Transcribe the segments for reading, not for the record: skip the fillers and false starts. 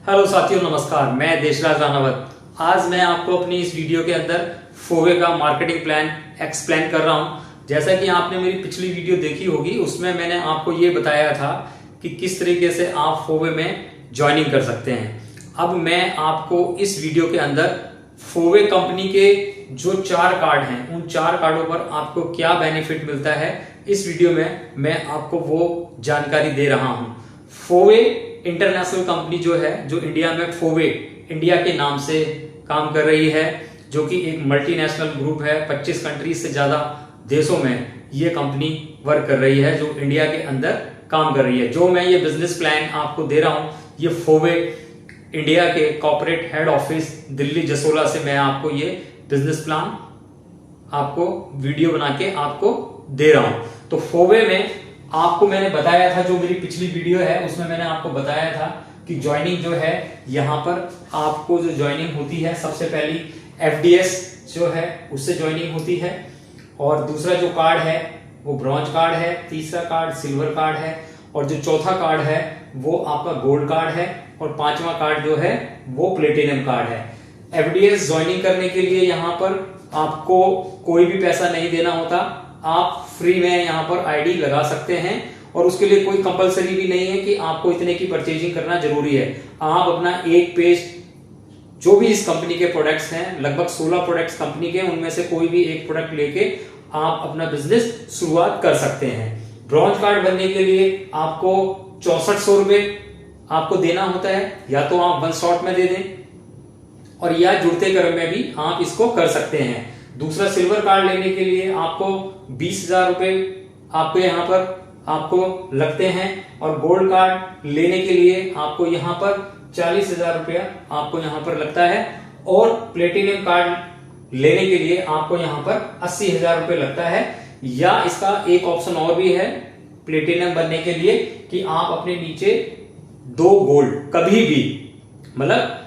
Hello साथियों, नमस्कार। मैं देशराज रानावत। आज मैं आपको अपनी इस वीडियो के अंदर फोवे का मार्केटिंग प्लान एक्सप्लेन कर रहा हूं। जैसा कि आपने मेरी पिछली वीडियो देखी होगी, उसमें मैंने आपको ये बताया था कि किस तरीके से आप फोवे में ज्वाइनिंग कर सकते हैं। अब मैं आपको इस वीडियो के अंदर फोवे कंपनी के जो 4 कार्ड हैं, उन 4 कार्डों पर आपको क्या बेनिफिट मिलता है, इस वीडियो में मैं आपको वो जानकारी दे रहा हूं। फोवे इंटरनेशनल कंपनी जो है, जो इंडिया में फोवे इंडिया के नाम से काम कर रही है, जो कि एक मल्टीनेशनल ग्रुप है। 25 कंट्रीज से ज्यादा देशों में ये कंपनी वर्क कर रही है, जो इंडिया के अंदर काम कर रही है। जो मैं ये बिजनेस प्लान आपको दे रहा हूं, ये फोवे इंडिया के corporate head office Delhi Jasola से मैं आपको ये बिजनेस प्लान आपको वीडियो बना के आपको दे रहा हूं। तो फोवे में आपको मैंने बताया था, जो मेरी पिछली वीडियो है उसमें मैंने आपको बताया था कि ज्वाइनिंग जो है, यहां पर आपको जो ज्वाइनिंग होती है, सबसे पहली एफडीएस जो है उससे ज्वाइनिंग होती है, और दूसरा जो कार्ड है वो ब्रॉन्ज कार्ड है, तीसरा कार्ड सिल्वर कार्ड है, और जो चौथा कार्ड है वो आपका गोल्ड कार्ड है, और 5वां कार्ड जो है वो प्लेटिनम कार्ड है। एफडीएस ज्वाइनिंग करने के लिए यहाँ पर आपको कोई भी पैसा नहीं देना होता। आप फ्री में यहाँ पर आईडी लगा सकते हैं, और उसके लिए कोई कंपलसरी भी नहीं है कि आपको इतने की परचेजिंग करना जरूरी है। आप अपना एक पेज, जो भी इस कंपनी के प्रोडक्ट्स हैं, लगभग 16 प्रोडक्ट्स कंपनी के, उनमें से कोई भी एक प्रोडक्ट लेके आप अपना बिजनेस शुरुआत कर सकते हैं। ब्रॉन्ज कार्ड बनने के लिए आपको 6400 रुपए आपको देना होता है, या तो आप 1 शॉट में दे दें, और या जुड़ते क्रम में भी आप इसको कर सकते हैं। दूसरा सिल्वर कार्ड लेने के लिए आपको 20,000 रुपए आपको यहाँ पर आपको लगते हैं, और गोल्ड कार्ड लेने के लिए आपको यहाँ पर 40,000 रुपया आपको यहाँ पर लगता है, और प्लेटिनम कार्ड लेने के लिए आपको यहाँ पर 80,000 रुपये लगता है। या इसका एक ऑप्शन और भी है प्लेटिनम बनने के लिए, कि आप अपने नीचे 2 गोल्ड कभी भी, मतलब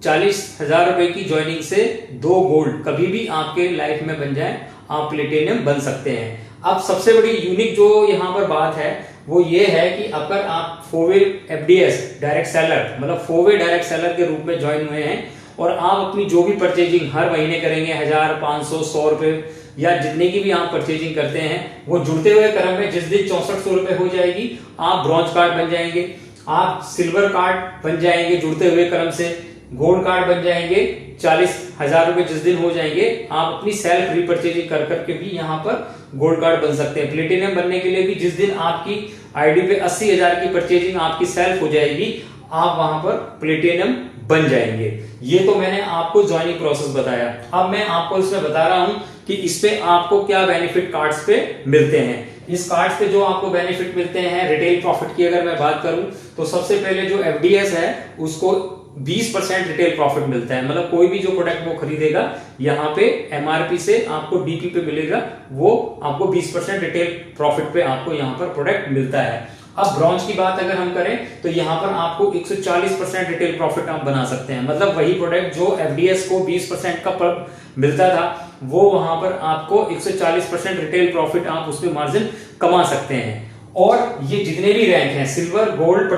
40,000 रुपए की ज्वाइनिंग से 2 गोल्ड कभी भी आपके लाइफ में बन जाए, आप प्लेटिनम बन सकते हैं। अब सबसे बड़ी यूनिक जो यहाँ पर बात है वो ये है कि अगर आप फोवे एफडीएस डायरेक्ट सेलर, मतलब फोवे डायरेक्ट सेलर के रूप में ज्वाइन हुए हैं, और आप अपनी जो भी परचेजिंग हर महीने करेंगे, 1000, 500, 100 रुपए, या जितने की भी आप परचेजिंग करते हैं, वो जुड़ते हुए क्रम में जिस दिन 6400 रुपए हो जाएगी, आप ब्रॉन्ज कार्ड बन जाएंगे, आप सिल्वर कार्ड बन जाएंगे जुड़ते हुए क्रम से, गोल्ड कार्ड बन जाएंगे, 40,000 रुपए जिस दिन हो जाएंगे, आप अपनी सेल्फ रीपरचेजिंग कर करके भी यहाँ पर गोल्ड कार्ड बन सकते हैं। प्लेटिनम बनने के लिए भी जिस दिन आपकी आईडी पे 80,000 की परचेजिंग आपकी सेल्फ हो जाएगी, आप वहां पर प्लेटिनम बन जाएंगे। ये तो मैंने आपको ज्वाइनिंग प्रोसेस बताया। अब मैं आपको इसमें बता रहा हूं कि इस पे आपको क्या बेनिफिट कार्ड्स पे मिलते हैं। इस कार्ड्स पे जो आपको बेनिफिट मिलते हैं, रिटेल प्रॉफिट की अगर मैं बात करूं, तो सबसे पहले जो एफडीएस है उसको 20% रिटेल प्रॉफिट मिलता है। मतलब कोई भी जो प्रोडक्ट वो खरीदेगा, यहाँ पे एमआरपी से आपको डीपी पे मिलेगा, वो आपको 20% रिटेल प्रॉफिट पे आपको यहाँ पर प्रोडक्ट मिलता है। अब ब्रॉन्ज की बात अगर हम करें, तो यहाँ पर आपको 140% रिटेल प्रॉफिट आप बना सकते हैं। मतलब वही प्रोडक्ट जो एफडीएस को 20% का मिलता था, वो वहां पर आपको 140% रिटेल प्रॉफिट आप उसमें मार्जिन कमा सकते हैं। और ये जितने भी रैंक हैं, सिल्वर, गोल्ड,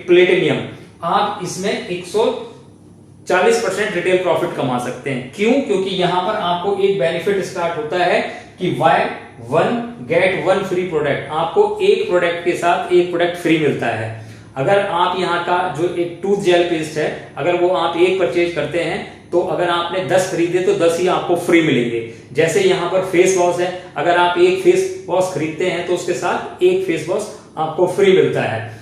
प्लेटिनियम, आप इसमें 140% रिटेल प्रॉफिट कमा सकते हैं। क्यों? क्योंकि यहां पर आपको एक बेनिफिट स्टार्ट होता है कि बाय 1 गेट 1 फ्री प्रोडक्ट। आपको एक प्रोडक्ट के साथ एक प्रोडक्ट फ्री मिलता है। अगर आप यहाँ का जो एक टूथ जेल पेस्ट है, अगर वो आप एक परचेज करते हैं, तो अगर आपने 10 खरीदे तो 10 ही आपको फ्री मिलेंगे। जैसे यहाँ पर फेस वॉश है, अगर आप एक फेस वॉश खरीदते हैं तो उसके साथ एक फेस वॉश आपको फ्री मिलता है।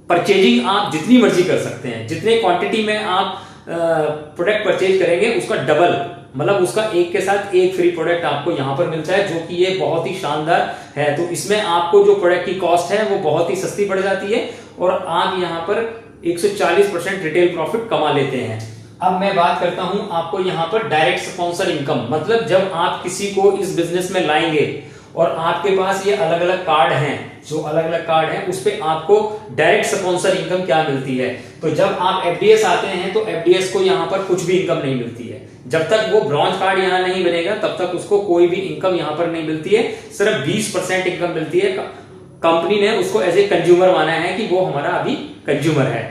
परचेजिंग आप जितनी मर्जी कर सकते हैं, जितने क्वांटिटी में आप प्रोडक्ट परचेज करेंगे उसका डबल, मतलब उसका एक के साथ एक फ्री प्रोडक्ट आपको यहां पर मिलता है, जो कि ये बहुत ही शानदार है। तो इसमें आपको जो प्रोडक्ट की कॉस्ट है वो बहुत ही सस्ती पड़ जाती है, और आप यहां पर 140% रिटेल प्रॉफिट कमा लेते हैं। अब मैं बात करता हूं आपको यहाँ पर डायरेक्ट स्पॉन्सर इनकम, मतलब जब आप किसी को इस बिजनेस में लाएंगे और आपके पास ये अलग अलग कार्ड हैं, जो अलग अलग कार्ड हैं उस पे आपको डायरेक्ट स्पॉन्सर इनकम क्या मिलती है। तो जब आप एफडीएस आते हैं तो एफडीएस को यहाँ पर कुछ भी इनकम नहीं मिलती है। जब तक वो ब्रॉन्ज कार्ड यहाँ नहीं बनेगा तब तक उसको कोई भी इनकम यहाँ पर नहीं मिलती है, सिर्फ 20% इनकम मिलती है। कंपनी ने उसको एज ए कंज्यूमर माना है कि वो हमारा अभी कंज्यूमर है।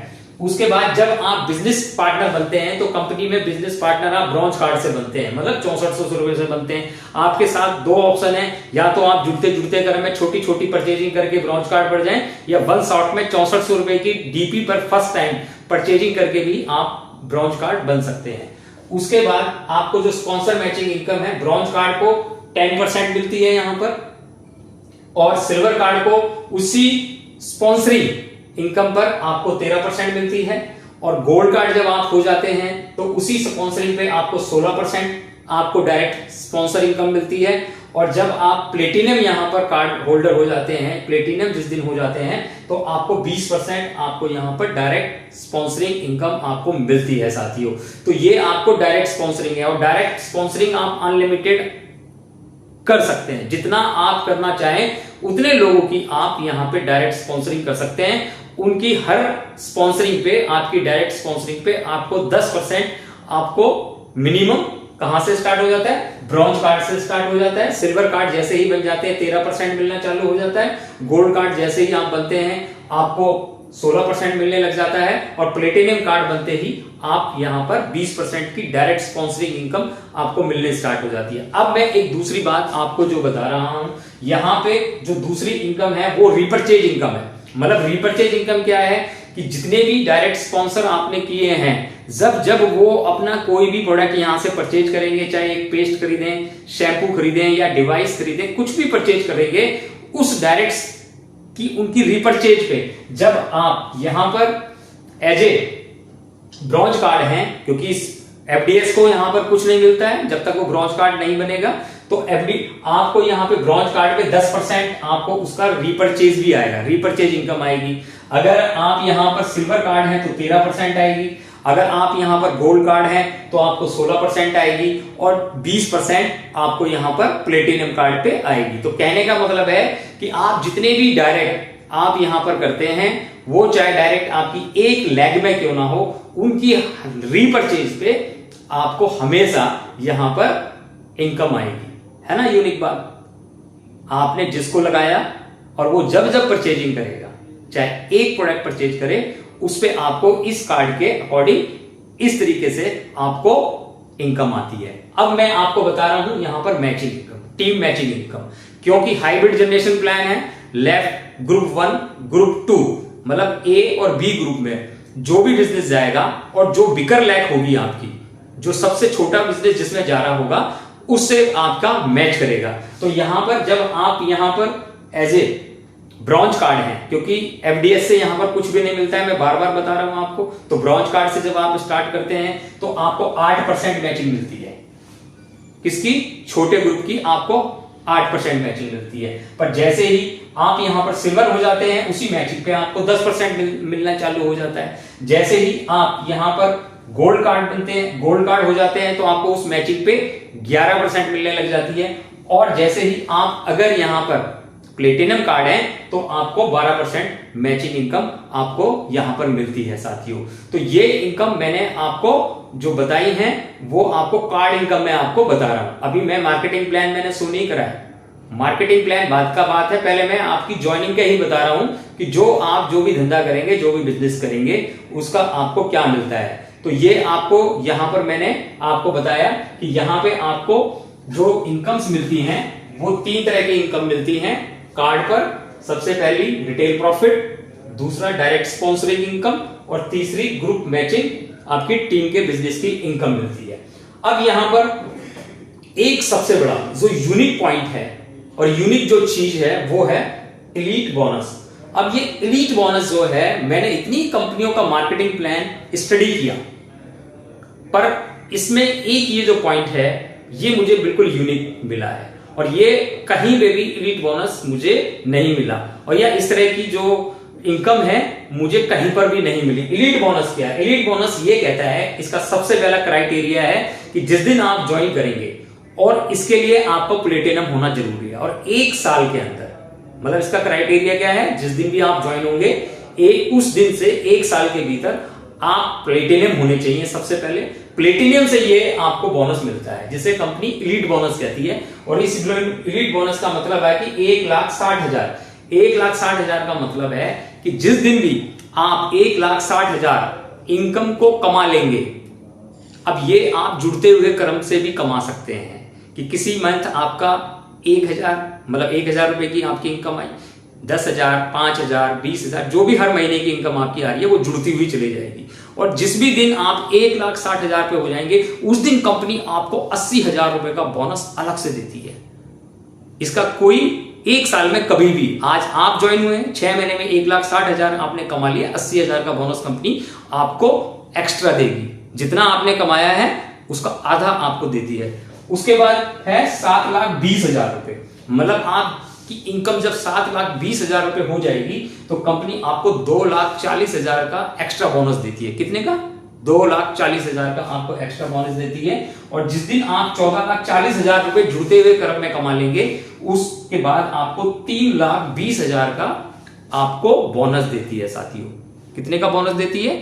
उसके बाद जब आप बिजनेस पार्टनर बनते हैं तो कंपनी में बिजनेस पार्टनर आप ब्रॉन्ज कार्ड से बनते हैं, मतलब 6400 रुपए से बनते हैं। आपके साथ दो ऑप्शन है, या तो आप जुड़ते जुड़ते क्रम में छोटी छोटी परचेजिंग करके ब्रॉन्ज कार्ड बढ़ जाएं, या वन शॉट में 6400 रुपए की डीपी पर फर्स्ट टाइम परचेजिंग करके भी आप ब्रॉन्ज कार्ड बन सकते हैं। उसके बाद आपको जो स्पॉन्सर मैचिंग इनकम है, ब्रॉन्ज कार्ड को 10% मिलती है यहां पर, और सिल्वर कार्ड को उसी स्पॉन्सरिंग इनकम पर आपको 13% मिलती है, और गोल्ड कार्ड जब आप हो जाते हैं तो उसी स्पॉन्सरिंग पे आपको 16% आपको डायरेक्ट स्पॉन्सर इनकम मिलती है, और जब आप प्लेटिनम यहां पर कार्ड होल्डर हो जाते हैं, प्लेटिनम जिस दिन हो जाते हैं, तो आपको 20% आपको यहां पर डायरेक्ट स्पॉन्सरिंग इनकम आपको मिलती है साथियों। तो ये आपको डायरेक्ट स्पॉन्सरिंग है, और डायरेक्ट स्पॉन्सरिंग आप अनलिमिटेड कर सकते हैं, जितना आप करना चाहें उतने लोगों की आप यहां पे डायरेक्ट स्पॉन्सरिंग कर सकते हैं। उनकी हर स्पॉन्सरिंग पे, आपकी डायरेक्ट स्पॉन्सरिंग पे आपको 10% आपको मिनिमम कहां से स्टार्ट हो जाता है, ब्रॉन्ज कार्ड से स्टार्ट हो जाता है। सिल्वर कार्ड जैसे ही बन जाते हैं 13% मिलना चालू हो जाता है। गोल्ड कार्ड जैसे ही आप बनते हैं आपको 16% मिलने लग जाता है, और प्लेटिनम कार्ड बनते ही आप यहां पर 20% की डायरेक्ट स्पॉन्सरिंग इनकम आपको मिलने स्टार्ट हो जाती है। अब मैं एक दूसरी बात आपको जो बता रहा हूं, यहां पे जो दूसरी इनकम है वो रिपर्चेज इनकम है। मतलब रिपर्चेज इनकम क्या है कि जितने भी डायरेक्ट स्पॉन्सर आपने किए हैं, जब वो अपना कोई भी प्रोडक्ट यहां से परचेज करेंगे, चाहे एक पेस्ट खरीदें, शैम्पू खरीदें या डिवाइस खरीदें, कुछ भी परचेज करेंगे, उस डायरेक्ट की उनकी रिपर्चेज पे जब आप यहां पर एज ए ब्रॉन्ज कार्ड हैं, क्योंकि इस एफडीएस को यहां पर कुछ नहीं मिलता है जब तक वो ब्रॉन्ज कार्ड नहीं बनेगा, तो एफडी आपको यहां पे ब्रॉन्ज कार्ड पे 10% आपको उसका रिपर्चेज भी आएगा, रिपर्चेज इनकम आएगी। अगर आप यहां पर सिल्वर कार्ड है तो 13% आएगी, अगर आप यहां पर गोल्ड कार्ड है तो आपको 16% आएगी, और 20% आपको यहां पर प्लेटिनम कार्ड पे आएगी। तो कहने का मतलब है कि आप जितने भी डायरेक्ट आप यहां पर करते हैं, वो चाहे डायरेक्ट आपकी एक लेग में क्यों ना हो, उनकी रीपरचेज पे आपको हमेशा यहां पर इनकम आएगी। है ना यूनिक बात? आपने जिसको लगाया और वो जब जब परचेजिंग करेगा, चाहे एक प्रोडक्ट परचेज करे, उस पे आपको इस कार्ड के अकॉर्डिंग इस तरीके से आपको इनकम आती है। अब मैं आपको बता रहा हूं यहां पर matching income, team matching income, क्योंकि हाइब्रिड जनरेशन प्लान है, लेफ्ट ग्रुप 1 ग्रुप 2, मतलब ए और बी ग्रुप में जो भी बिजनेस जाएगा और जो बिकर लैक होगी आपकी, जो सबसे छोटा बिजनेस जिसमें जा रहा होगा, उससे आपका मैच करेगा। तो यहां पर जब आप यहां पर एज ए ब्रॉन्ज कार्ड है, क्योंकि एफडीएस से यहां पर कुछ भी नहीं मिलता है, मैं बार बार बता रहा हूं आपको, तो ब्रॉन्ज कार्ड से जब आप स्टार्ट करते हैं तो आपको 8% मैचिंग मिलती है। किसकी? छोटे ग्रुप की आपको 8% मैचिंग मिलती है। पर जैसे ही आप यहां पर सिल्वर हो जाते हैं, उसी मैचिंग पे आपको 10% मिलना चालू हो जाता है। जैसे ही आप यहां पर गोल्ड कार्ड बनते हैं, गोल्ड कार्ड हो जाते हैं, तो आपको उस मैचिंग पे 11% मिलने लग जाती है। और जैसे ही आप अगर यहां पर प्लेटिनम कार्ड है तो आपको 12% मैचिंग इनकम आपको यहां पर मिलती है साथियों। तो ये इनकम मैंने आपको जो बताई है वो आपको कार्ड इनकम में आपको बता रहा हूं। अभी मैं मार्केटिंग प्लान मैंने शो नहीं करा है, मार्केटिंग प्लान बात का बात है। पहले मैं आपकी ज्वाइनिंग का ही बता रहा हूं कि जो आप जो भी धंधा करेंगे, जो भी बिजनेस करेंगे, उसका आपको क्या मिलता है। तो ये आपको यहां पर मैंने आपको बताया कि यहां पे आपको जो इनकम्स मिलती हैं वो 3 तरह की इनकम मिलती हैं कार्ड पर। सबसे पहली रिटेल प्रॉफिट, दूसरा डायरेक्ट स्पॉन्सरिंग इनकम, और तीसरी ग्रुप मैचिंग आपकी टीम के बिजनेस की इनकम मिलती है। अब यहां पर एक सबसे बड़ा जो यूनिक पॉइंट है और यूनिक जो चीज है वो है एलीट बोनस। अब ये एलीट बोनस जो है, मैंने इतनी कंपनियों का मार्केटिंग प्लान स्टडी किया, पर इसमें एक ये जो पॉइंट है ये मुझे बिल्कुल यूनिक मिला है, और ये कहीं पे भी एलीट बोनस मुझे नहीं मिला, और या इस तरह की जो इनकम है मुझे कहीं पर भी नहीं मिली। एलीट बोनस क्या है? एलीट बोनस ये कहता है, इसका सबसे पहला क्राइटेरिया है कि जिस दिन आप ज्वाइन करेंगे, और इसके लिए आपको प्लेटिनम होना जरूरी है, और 1 साल के अंदर, मतलब इसका क्राइटेरिया क्या है, जिस दिन भी आप ज्वाइन होंगे उस दिन से 1 साल के भीतर आप प्लेटिनम होने चाहिए। सबसे पहले प्लेटिनम से ये आपको बोनस मिलता है, जिसे कंपनी एलीट बोनस कहती है। और इस एलीट बोनस का मतलब है कि 1,60,000 का मतलब है कि जिस दिन भी आप 1,60,000 इनकम को कमा लेंगे। अब ये आप जुड़ते हुए कर्म से भी कमा सकते हैं कि किसी मंथ आपका 1,000 मतलब 1,000 रुपए की आपकी इनकम आई, 10,000, 5,000, 20,000 जो भी हर महीने की इनकम आपकी आ रही है वो जुड़ती हुई चली जाएगी। और जिस भी दिन आप 1,60,000 पे हो जाएंगे उस दिन कंपनी आपको 80,000 रुपए का बोनस अलग से देती है। इसका कोई एक साल में कभी भी, आज आप ज्वाइन हुए 6 महीने में 1,60,000 आपने कमा लिया, 80,000 का बोनस कंपनी आपको एक्स्ट्रा देगी। जितना आपने कमाया है उसका आधा आपको देती है। उसके बाद है 7,20,000 रुपए, मतलब आपकी इनकम जब 7,20,000 रुपए हो जाएगी तो कंपनी आपको 2,40,000 का एक्स्ट्रा बोनस देती है। कितने का? 2,40,000 का आपको एक्स्ट्रा बोनस देती है। और जिस दिन आप 14,40,000 रुपए जुड़ते हुए क्रम में कमा लेंगे उसके बाद आपको 3,20,000 का आपको बोनस देती है साथियों। कितने का बोनस देती है?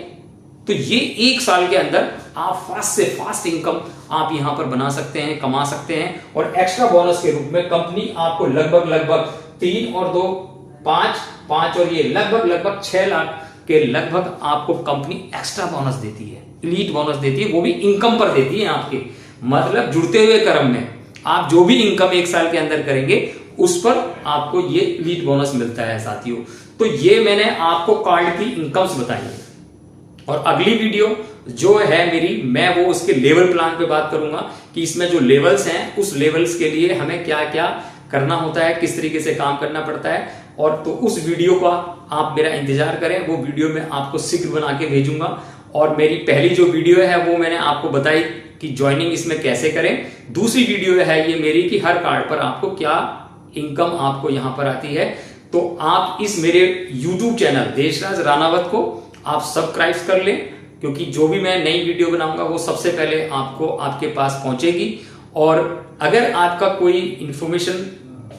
तो ये एक साल के अंदर आप फास्ट से फास्ट इनकम आप यहां पर बना सकते हैं, कमा सकते हैं। और एक्स्ट्रा बोनस के रूप में कंपनी आपको लगभग 3 और 2 5 और ये लगभग 6 लाख के लगभग आपको कंपनी एक्स्ट्रा बोनस देती है, एलीट बोनस देती है, वो भी इनकम पर देती है आपके। मतलब जुड़ते हुए क्रम में आप जो भी इनकम एक साल के अंदर करेंगे उस पर आपको ये एलीट बोनस मिलता है साथियों। तो ये मैंने आपको कार्ड की इनकम्स बताई है। और अगली वीडियो जो है मेरी, मैं वो उसके लेवल प्लान पे बात करूंगा कि इसमें जो लेवल्स हैं उस लेवल्स के लिए हमें क्या क्या करना होता है, किस तरीके से काम करना पड़ता है। और तो उस वीडियो का आप मेरा इंतजार करें, वो वीडियो मैं आपको शीघ्र बना के भेजूंगा। और मेरी पहली जो वीडियो है वो मैंने आपको बताई कि ज्वाइनिंग इसमें कैसे करें। दूसरी वीडियो है ये मेरी कि हर कार्ड पर आपको क्या इनकम आपको यहां पर आती है। तो आप इस मेरे यूट्यूब चैनल देशराज राणावत को आप सब्सक्राइब कर लें, क्योंकि जो भी मैं नई वीडियो बनाऊंगा वो सबसे पहले आपको आपके पास पहुंचेगी। और अगर आपका कोई इंफॉर्मेशन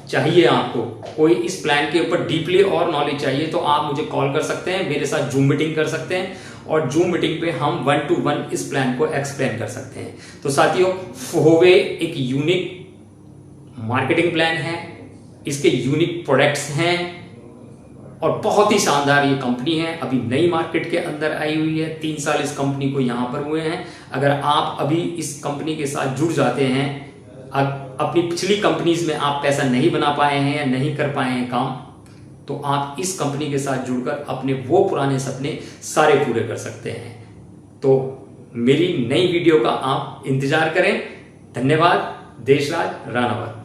चाहिए, आपको कोई इस प्लान के ऊपर डीपली और नॉलेज चाहिए तो आप मुझे कॉल कर सकते हैं, मेरे साथ जूम मीटिंग कर सकते हैं और जूम मीटिंग पे हम 1 to 1 इस प्लान को एक्सप्लेन कर सकते हैं। तो साथियों, फोवे एक यूनिक मार्केटिंग प्लान है, इसके यूनिक प्रोडक्ट्स हैं और बहुत ही शानदार ये कंपनी है। अभी नई मार्केट के अंदर आई हुई है, 3 साल इस कंपनी को यहां पर हुए हैं। अगर आप अभी इस कंपनी के साथ जुड़ जाते हैं, अपनी पिछली कंपनीज में आप पैसा नहीं बना पाए हैं या नहीं कर पाए हैं काम, तो आप इस कंपनी के साथ जुड़कर अपने वो पुराने सपने सारे पूरे कर सकते हैं। तो मेरी नई वीडियो का आप इंतजार करें। धन्यवाद। देशराज राणावत।